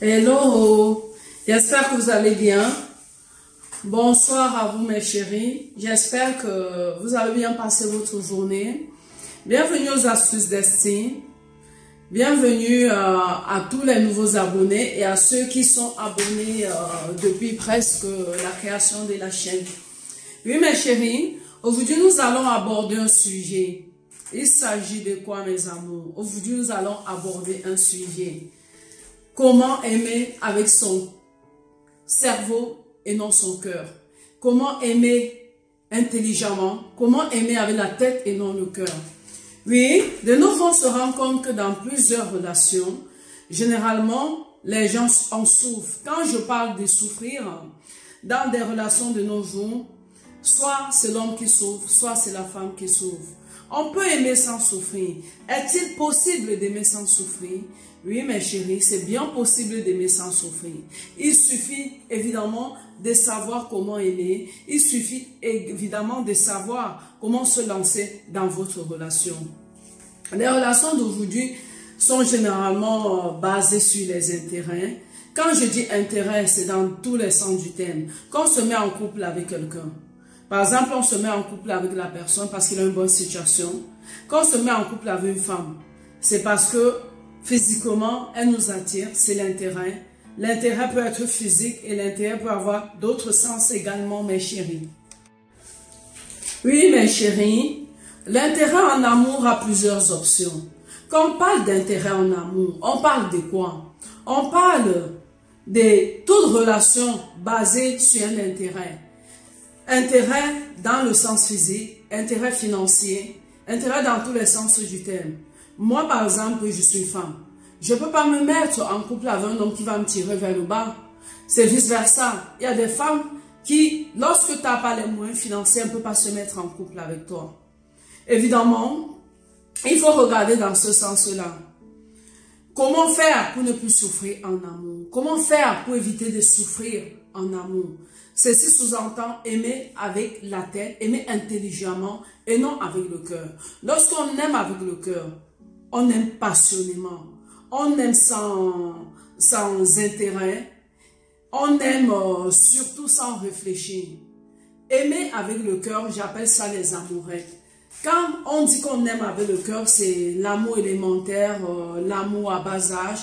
Hello, j'espère que vous allez bien. Bonsoir à vous mes chéris, j'espère que vous avez bien passé votre journée. Bienvenue aux astuces d'Estime. Bienvenue à tous les nouveaux abonnés et à ceux qui sont abonnés depuis presque la création de la chaîne. Oui mes chéris, aujourd'hui nous allons aborder un sujet. Il s'agit de quoi mes amours? Aujourd'hui nous allons aborder un sujet. Comment aimer avec son cerveau et non son cœur? Comment aimer intelligemment? Comment aimer avec la tête et non le cœur? Oui, de nouveau on se rend compte que dans plusieurs relations, généralement, les gens en souffrent. Quand je parle de souffrir, dans des relations de nos jours, soit c'est l'homme qui souffre, soit c'est la femme qui souffre. On peut aimer sans souffrir. Est-il possible d'aimer sans souffrir? Oui, mes chéris, c'est bien possible d'aimer sans souffrir. Il suffit évidemment de savoir comment aimer. Il suffit évidemment de savoir comment se lancer dans votre relation. Les relations d'aujourd'hui sont généralement basées sur les intérêts. Quand je dis intérêt, c'est dans tous les sens du terme. Quand on se met en couple avec quelqu'un, par exemple, on se met en couple avec la personne parce qu'il a une bonne situation. Quand on se met en couple avec une femme, c'est parce que physiquement, elle nous attire, c'est l'intérêt. L'intérêt peut être physique et l'intérêt peut avoir d'autres sens également, mes chéris. Oui, mes chéris, l'intérêt en amour a plusieurs options. Quand on parle d'intérêt en amour, on parle de quoi? On parle de toute relation basée sur un intérêt. Intérêt dans le sens physique, intérêt financier, intérêt dans tous les sens du terme. Moi, par exemple, je suis femme. Je ne peux pas me mettre en couple avec un homme qui va me tirer vers le bas. C'est vice-versa. Il y a des femmes qui, lorsque tu n'as pas les moyens financiers, ne peuvent pas se mettre en couple avec toi. Évidemment, il faut regarder dans ce sens-là. Comment faire pour ne plus souffrir en amour? Comment faire pour éviter de souffrir en amour? Ceci sous-entend aimer avec la tête, aimer intelligemment et non avec le cœur. Lorsqu'on aime avec le cœur, on aime passionnément, on aime sans intérêt, on aime surtout sans réfléchir. Aimer avec le cœur, j'appelle ça les amourettes. Quand on dit qu'on aime avec le cœur, c'est l'amour élémentaire, l'amour à bas âge.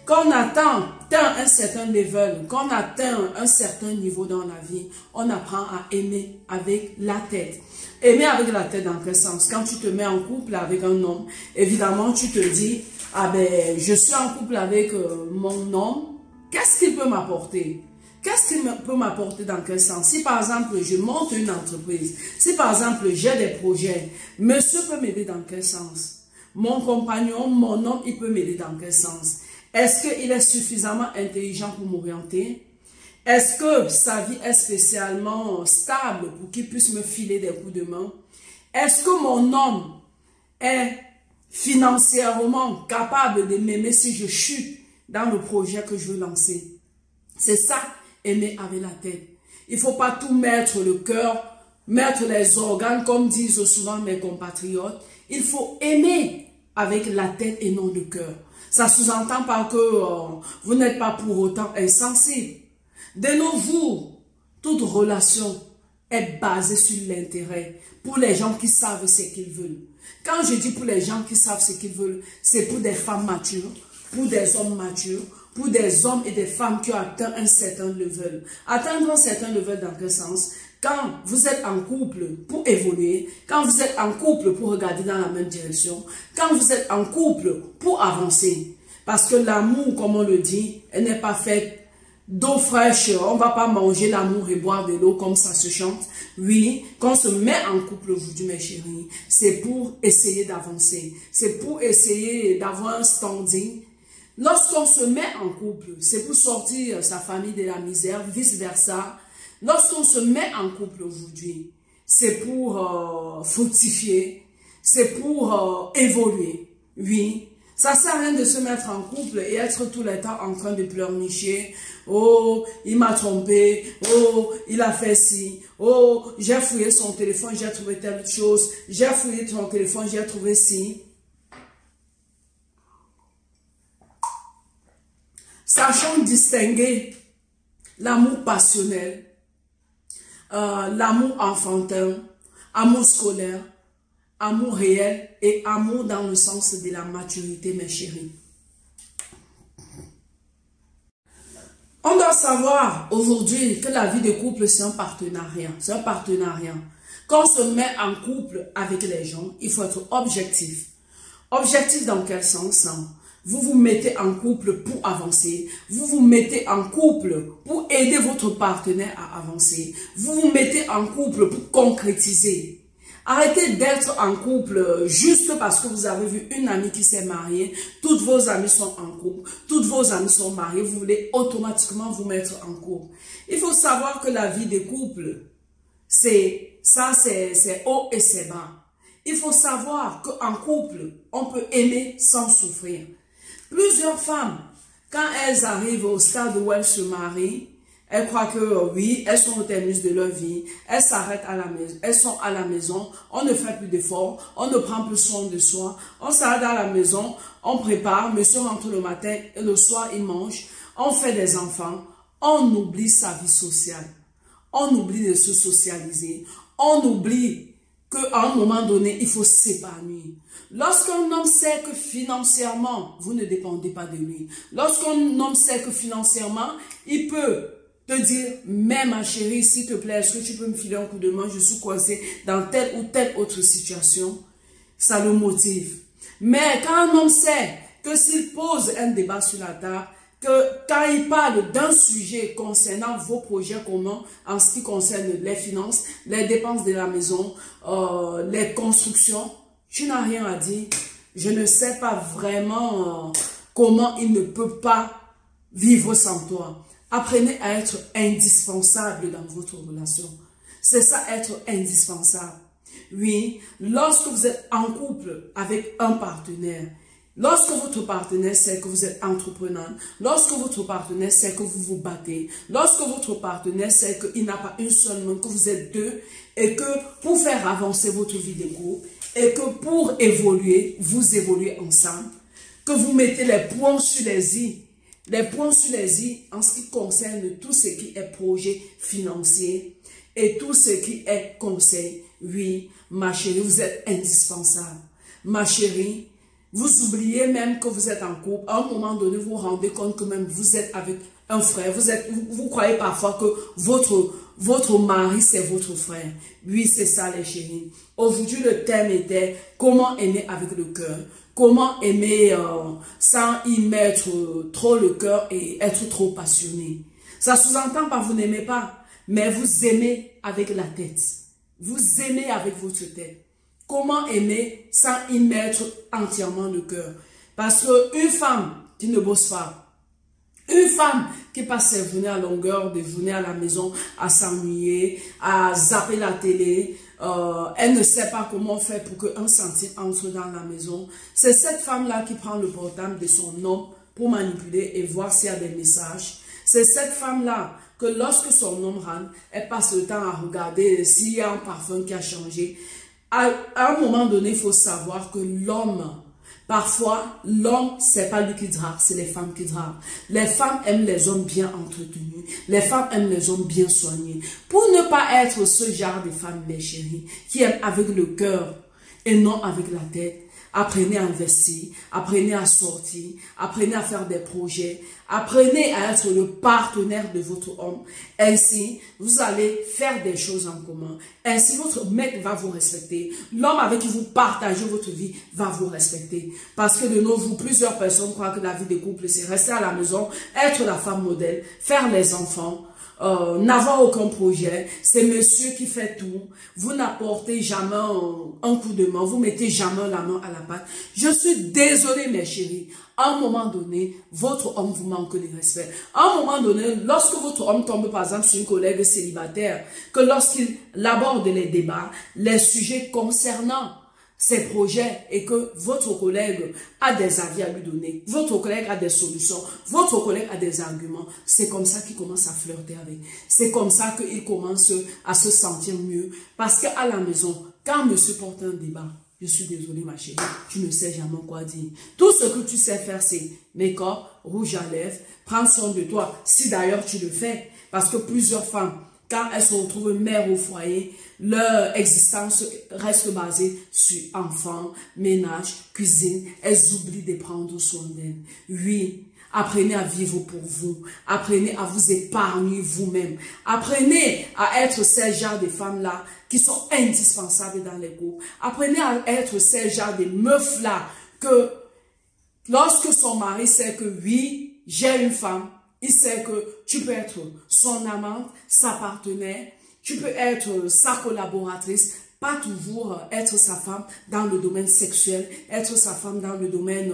Quand on atteint un certain level, quand on atteint un certain niveau dans la vie, on apprend à aimer avec la tête. Aimer avec la tête dans quel sens? Quand tu te mets en couple avec un homme, évidemment tu te dis, ah ben je suis en couple avec mon homme, qu'est-ce qu'il peut m'apporter? Qu'est-ce qu'il peut m'apporter dans quel sens? Si par exemple je monte une entreprise, si par exemple j'ai des projets, monsieur peut m'aider dans quel sens? Mon compagnon, mon homme, il peut m'aider dans quel sens? Est-ce qu'il est suffisamment intelligent pour m'orienter? Est-ce que sa vie est spécialement stable pour qu'il puisse me filer des coups de main? Est-ce que mon homme est financièrement capable de m'aimer si je chute dans le projet que je veux lancer? C'est ça, aimer avec la tête. Il ne faut pas tout mettre le cœur, mettre les organes, comme disent souvent mes compatriotes. Il faut aimer avec la tête et non le cœur. Ça sous-entend pas que vous n'êtes pas pour autant insensible. De nos jours, toute relation est basée sur l'intérêt. Pour les gens qui savent ce qu'ils veulent. Quand je dis pour les gens qui savent ce qu'ils veulent, c'est pour des femmes matures, pour des hommes matures, pour des hommes et des femmes qui ont atteint un certain level. Atteindre un certain level dans quel sens? Quand vous êtes en couple pour évoluer, quand vous êtes en couple pour regarder dans la même direction, quand vous êtes en couple pour avancer. Parce que l'amour, comme on le dit, elle n'est pas faite d'eau fraîche. On ne va pas manger l'amour et boire de l'eau comme ça se chante. Oui, quand on se met en couple aujourd'hui, mes chéris, c'est pour essayer d'avancer. C'est pour essayer d'avoir un standing. Lorsqu'on se met en couple, c'est pour sortir sa famille de la misère, vice-versa. Lorsqu'on se met en couple aujourd'hui, c'est pour fructifier, c'est pour évoluer. Oui, ça sert à rien de se mettre en couple et être tout le temps en train de pleurnicher. Oh, il m'a trompé. Oh, il a fait ci. Oh, j'ai fouillé son téléphone, j'ai trouvé telle chose. J'ai fouillé son téléphone, j'ai trouvé ci. Sachons distinguer l'amour passionnel, l'amour enfantin, amour scolaire, amour réel et amour dans le sens de la maturité, mes chéris. On doit savoir aujourd'hui que la vie de couple, c'est un partenariat. C'est un partenariat. Quand on se met en couple avec les gens, il faut être objectif. Objectif dans quel sens? Vous vous mettez en couple pour avancer. Vous vous mettez en couple pour aider votre partenaire à avancer. Vous vous mettez en couple pour concrétiser. Arrêtez d'être en couple juste parce que vous avez vu une amie qui s'est mariée. Toutes vos amies sont en couple. Toutes vos amies sont mariées. Vous voulez automatiquement vous mettre en couple. Il faut savoir que la vie des couples, c'est haut et c'est bas. Il faut savoir qu'en couple, on peut aimer sans souffrir. Plusieurs femmes, quand elles arrivent au stade où elles se marient, elles croient que oui, elles sont au terminus de leur vie, elles s'arrêtent à la maison, elles sont à la maison, on ne fait plus d'efforts, on ne prend plus soin de soi, on s'arrête à la maison, on prépare, monsieur rentre le matin et le soir il mange, on fait des enfants, on oublie sa vie sociale, on oublie de se socialiser, on oublie qu'à un moment donné, il faut s'épanouir. Lorsqu'un homme sait que financièrement, vous ne dépendez pas de lui, lorsqu'un homme sait que financièrement, il peut te dire, mais ma chérie, s'il te plaît, est-ce que tu peux me filer un coup de main, je suis coincé dans telle ou telle autre situation, ça le motive. Mais quand un homme sait que s'il pose un débat sur la table, que quand il parle d'un sujet concernant vos projets communs en ce qui concerne les finances, les dépenses de la maison, les constructions, tu n'as rien à dire. Je ne sais pas vraiment comment il ne peut pas vivre sans toi. Apprenez à être indispensable dans votre relation. C'est ça, être indispensable. Oui, lorsque vous êtes en couple avec un partenaire, lorsque votre partenaire sait que vous êtes entrepreneur, lorsque votre partenaire sait que vous vous battez, lorsque votre partenaire sait qu'il n'a pas une seule main, que vous êtes deux, et que pour faire avancer votre vie de couple, et que pour évoluer, vous évoluez ensemble, que vous mettez les points sur les i, en ce qui concerne tout ce qui est projet financier et tout ce qui est conseil. Oui, ma chérie, vous êtes indispensable. Ma chérie, vous oubliez même que vous êtes en couple. À un moment donné, vous vous rendez compte que même vous êtes avec un frère. Vous croyez parfois que votre mari, c'est votre frère. Oui, c'est ça les chéris. Aujourd'hui, le thème était comment aimer avec le cœur. Comment aimer sans y mettre trop le cœur et être trop passionné. Ça sous-entend pas vous n'aimez pas, mais vous aimez avec la tête. Vous aimez avec votre tête. Comment aimer sans y mettre entièrement le cœur? Parce qu'une femme qui ne bosse pas, une femme qui passe ses journées à longueur de journée à la maison à s'ennuyer, à zapper la télé, elle ne sait pas comment faire pour qu'un centime entre dans la maison. C'est cette femme-là qui prend le portable de son homme pour manipuler et voir s'il y a des messages. C'est cette femme-là que lorsque son homme rentre, elle passe le temps à regarder s'il y a un parfum qui a changé. À un moment donné, il faut savoir que l'homme, parfois, l'homme, c'est pas lui qui drague, c'est les femmes qui draguent. Les femmes aiment les hommes bien entretenus. Les femmes aiment les hommes bien soignés. Pour ne pas être ce genre de femme, mes chéris, qui aiment avec le cœur et non avec la tête, apprenez à investir, apprenez à sortir, apprenez à faire des projets, apprenez à être le partenaire de votre homme. Ainsi, vous allez faire des choses en commun. Ainsi, votre mec va vous respecter. L'homme avec qui vous partagez votre vie va vous respecter. Parce que de nos jours, plusieurs personnes croient que la vie de couple, c'est rester à la maison, être la femme modèle, faire les enfants, n'avoir aucun projet, c'est monsieur qui fait tout, vous n'apportez jamais un coup de main, vous mettez jamais la main à la pâte. Je suis désolée mes chéris, à un moment donné, votre homme vous manque de respect. À un moment donné, lorsque votre homme tombe par exemple sur une collègue célibataire, que lorsqu'il aborde les débats, les sujets concernant ses projets et que votre collègue a des avis à lui donner, votre collègue a des solutions, votre collègue a des arguments, c'est comme ça qu'il commence à flirter avec. C'est comme ça qu'il commence à se sentir mieux. Parce qu'à la maison, quand monsieur porte un débat, Je suis désolée, ma chérie, tu ne sais jamais quoi dire. Tout ce que tu sais faire, c'est make-up, rouge à lèvres, prendre soin de toi. Si d'ailleurs tu le fais, parce que plusieurs femmes, quand elles se retrouvent mères au foyer, leur existence reste basée sur enfants, ménage, cuisine. Elles oublient de prendre soin d'elles. Oui. Apprenez à vivre pour vous. Apprenez à vous épargner vous-même. Apprenez à être ces genres de femmes-là qui sont indispensables dans les couples. Apprenez à être ces genres de meufs-là que lorsque son mari sait que oui, j'ai une femme, il sait que tu peux être son amante, sa partenaire, tu peux être sa collaboratrice, pas toujours être sa femme dans le domaine sexuel, être sa femme dans le domaine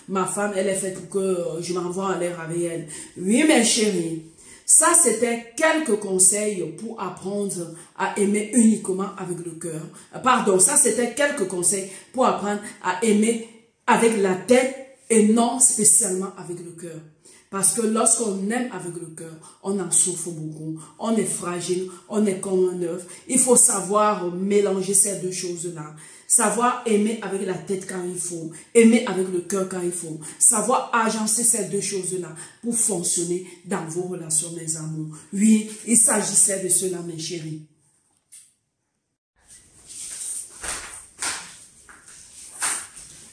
ma femme, elle est faite pour que je m'envoie en l'air avec elle. Oui, mes chéris, ça c'était quelques conseils pour apprendre à aimer uniquement avec le cœur. Pardon, ça c'était quelques conseils pour apprendre à aimer avec la tête et non spécialement avec le cœur. Parce que lorsqu'on aime avec le cœur, on en souffre beaucoup. On est fragile, on est comme un œuf. Il faut savoir mélanger ces deux choses-là. Savoir aimer avec la tête quand il faut. Aimer avec le cœur quand il faut. Savoir agencer ces deux choses-là pour fonctionner dans vos relations, mes amours. Oui, il s'agissait de cela, mes chéris.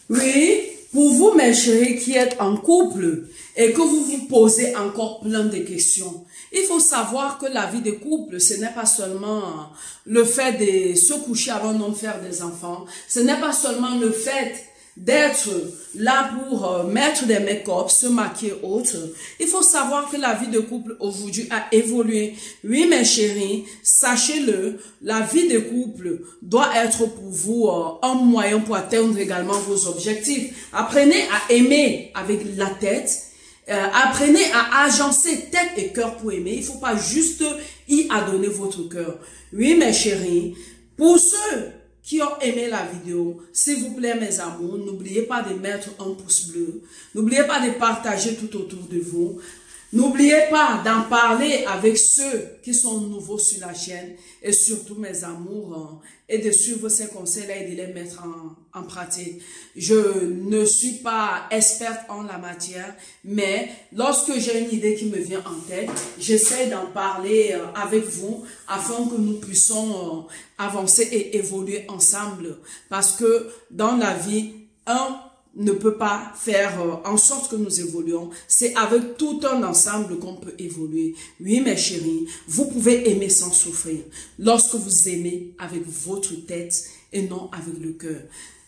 Oui, pour vous, mes chéris, qui êtes en couple et que vous vous posez encore plein de questions, il faut savoir que la vie de couple, ce n'est pas seulement le fait de se coucher avant de faire des enfants, ce n'est pas seulement le fait d'être là pour mettre des make-up, se maquiller autre. Il faut savoir que la vie de couple aujourd'hui a évolué. Oui, mes chéris, sachez-le, la vie de couple doit être pour vous un moyen pour atteindre également vos objectifs. Apprenez à aimer avec la tête. Apprenez à agencer tête et cœur pour aimer. Il ne faut pas juste y adonner votre cœur. Oui, mes chéris, pour ceux qui ont aimé la vidéo, s'il vous plaît, mes amours, n'oubliez pas de mettre un pouce bleu. N'oubliez pas de partager tout autour de vous. N'oubliez pas d'en parler avec ceux qui sont nouveaux sur la chaîne et surtout mes amours et de suivre ces conseils-là et de les mettre en pratique. Je ne suis pas experte en la matière, mais lorsque j'ai une idée qui me vient en tête, j'essaie d'en parler avec vous afin que nous puissions avancer et évoluer ensemble. Parce que dans la vie, ne peut pas faire en sorte que nous évoluons. C'est avec tout un ensemble qu'on peut évoluer. Oui, mes chéris, vous pouvez aimer sans souffrir. Lorsque vous aimez avec votre tête et non avec le cœur.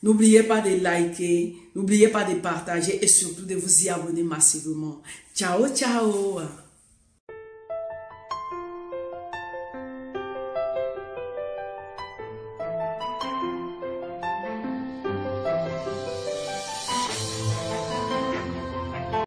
N'oubliez pas de liker, n'oubliez pas de partager et surtout de vous y abonner massivement. Ciao, ciao!